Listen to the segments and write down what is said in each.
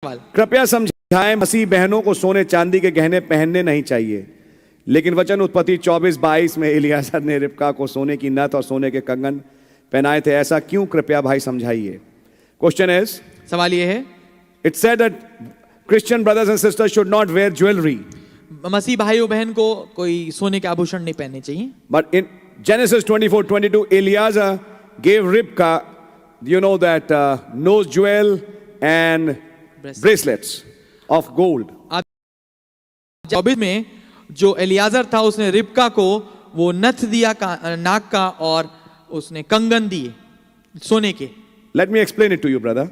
कृपया समझाएं, मसीह बहनों को सोने चांदी के गहने पहनने नहीं चाहिए, लेकिन वचन उत्पत्ति 24-22 में एलियाजर ने रिबका को सोने की नथ और सोने के कंगन पहनाए थे। ऐसा क्यों, कृपया भाई समझाइए। क्वेश्चन इज, सवाल ये है, it said that Christian brothers and sisters should not wear jewellery. मसीह भाइयों बहन को कोई सोने के आभूषण नहीं पहनने चाहिए। But in Genesis 24:22 Eliezer gave Ribka, you know that nose jewel and bracelets of gold. 24 में जो एलियाजर था उसने रिबका को वो नथ दिया नाक का और उसने कंगन दिए सोने के। Let me explain it to you, brother.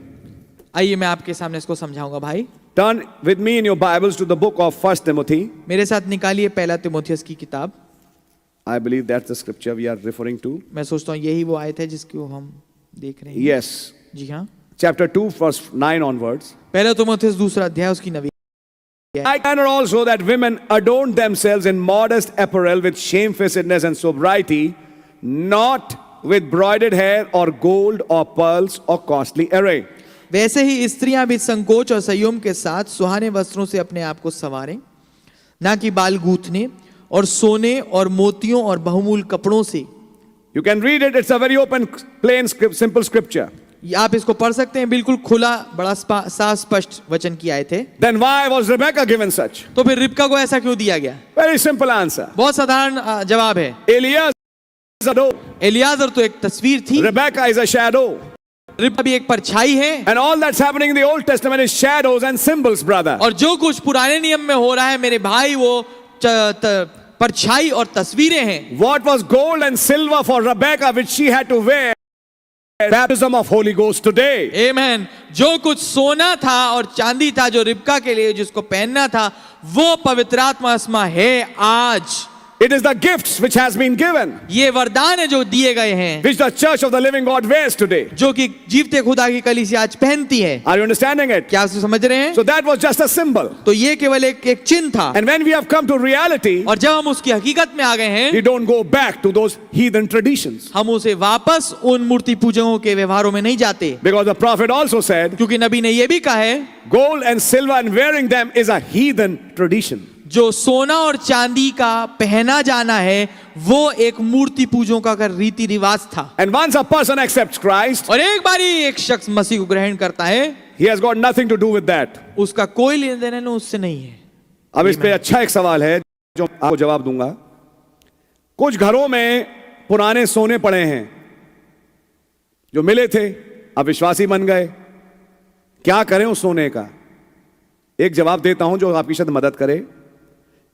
आइए मैं आपके सामने इसको समझाऊंगा भाई। Turn with me in your Bibles to the book of 1 Timothy. मेरे साथ निकालिए पहला तिमोथियस की किताब। I believe that's the scripture we are referring to. मैं सोचता हूँ यही वो आयत है जिसको हम देख रहे हैं। Yes. जी हाँ। Chapter 2 verse 9 onwards. पहला तिमोथियस दूसरा अध्याय उसकी 9वीं। I manner also that women adorn themselves in modest apparel with shamefacedness and sobriety, not with broidered hair or gold or pearls or costly array. वैसे ही स्त्रियां भी संकोच और संयम के साथ सुहाने वस्त्रों से अपने आप को संवारें, ना कि बाल गूंथने और सोने और मोतियों और बहुमूल्य कपड़ों से। You can read it. It's a very open, plain, simple scripture. आप इसको पढ़ सकते हैं, बिल्कुल खुला बड़ा साफ स्पष्ट वचन की आए थे। Then why was Rebecca given such? तो फिर रिबका को ऐसा क्यों दिया गया? Very simple answer. बहुत साधारण जवाब है। एलियाजर तो एक तस्वीर थी, Rebecca is a shadow. रिबका भी एक परछाई है। And all that's happening in the Old Testament is shadows and symbols, brother. और जो कुछ पुराने नियम में हो रहा है मेरे भाई वो परछाई और तस्वीरें हैं। What was gold and silver for Rebecca which she had to wear? Baptism of Holy Ghost today. Amen. जो कुछ सोना था और चांदी था जो रिबका के लिए जिसको पहनना था वो पवित्र आत्मा आत्मा है आज। It is the gifts which has been given. ये वरदान है जो दिए गए हैं, which the church of the living God wears today. जो कि जीवते खुदा की कलीसिया आज पहनती है। Are you understanding it? क्या आप समझ रहे हैं? So that was just a symbol. तो ये केवल एक चिन्ह था। And when we have come to reality, और जब हम उसकी हकीकत में आ गए हैं, we don't go back to those heathen traditions. हम उसे वापस उन मूर्ति पूजकों के व्यवहारों में नहीं जाते। Because the prophet also said, क्योंकि नबी ने ये भी कहा है, gold and silver and wearing them is a heathen tradition. जो सोना और चांदी का पहना जाना है वो एक मूर्ति पूजों का रीति रिवाज था। And once a person accepts Christ, और एक बारी एक शख्स मसीह को ग्रहण करता है, he has got nothing to do with that. उसका कोई लेन देन उससे नहीं है। अब इस पे अच्छा एक सवाल है जो आपको जवाब दूंगा। कुछ घरों में पुराने सोने पड़े हैं जो मिले थे, अब विश्वासी बन गए, क्या करें उस सोने का? एक जवाब देता हूं जो आपकी शायद मदद करे।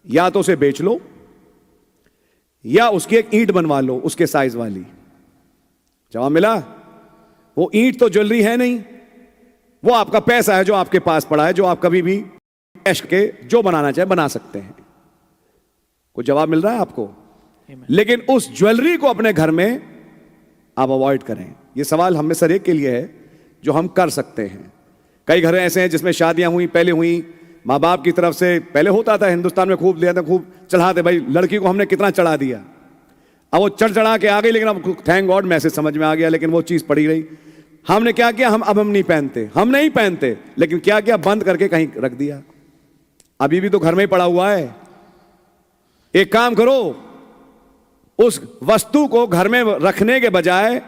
या तो उसे बेच लो या उसकी एक ईंट बनवा लो उसके साइज वाली। जवाब मिला? वो ईंट तो ज्वेलरी है नहीं, वो आपका पैसा है जो आपके पास पड़ा है, जो आप कभी भी कैश के जो बनाना चाहे बना सकते हैं। कुछ जवाब मिल रहा है आपको? लेकिन उस ज्वेलरी को अपने घर में आप अवॉइड करें। यह सवाल हम में सर एक के लिए है जो हम कर सकते हैं। कई घर ऐसे हैं जिसमें शादियां हुई, पहले हुई, माँ बाप की तरफ से पहले होता था हिंदुस्तान में, खूब लिया था, खूब चढ़ाते, भाई लड़की को हमने कितना चढ़ा दिया। अब वो चढ़ा के आ गई, लेकिन अब थैंक गॉड मैसेज समझ में आ गया, लेकिन वो चीज़ पड़ी रही। हमने क्या किया, हम नहीं पहनते, हम नहीं पहनते, लेकिन क्या किया, बंद करके कहीं रख दिया। अभी भी तो घर में ही पड़ा हुआ है। एक काम करो, उस वस्तु को घर में रखने के बजाय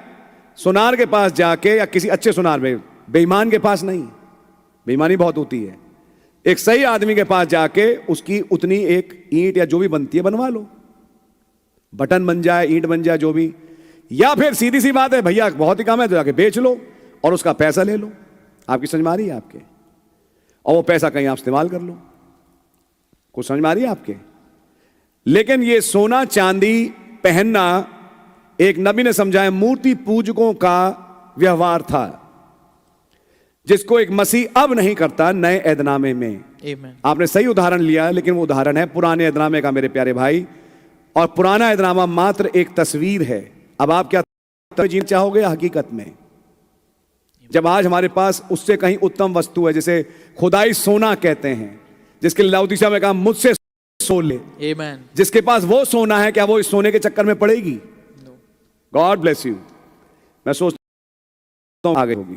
सुनार के पास जाके, या किसी अच्छे सुनार में, बेईमान के पास नहीं, बेईमानी बहुत होती है, एक सही आदमी के पास जाके उसकी उतनी एक ईंट या जो भी बनती है बनवा लो, बटन बन जाए, ईंट बन जाए, जो भी। या फिर सीधी सी बात है, भैया बहुत ही कम है तो जाके बेच लो और उसका पैसा ले लो। आपकी समझ में आ रही है आपके? और वो पैसा कहीं आप इस्तेमाल कर लो। कुछ समझ में आ रही है आपके? लेकिन ये सोना चांदी पहनना एक नबी ने समझाया मूर्ति पूजकों का व्यवहार था, जिसको एक मसीह अब नहीं करता नए ऐदनामे में। आपने सही उदाहरण लिया, लेकिन वो उदाहरण है पुराने ऐदनामे का मेरे प्यारे भाई, और पुराना ऐदनामा मात्र एक तस्वीर है। अब आप क्या जीना चाहोगे हकीकत में? जब आज हमारे पास उससे कहीं उत्तम वस्तु है, जिसे खुदाई सोना कहते हैं, जिसके लाउदीसिया में कहा मुझसे सो ले। जिसके पास वो सोना है, क्या वो इस सोने के चक्कर में पड़ेगी? God bless you. मैं सोचता हूं आगे होगी।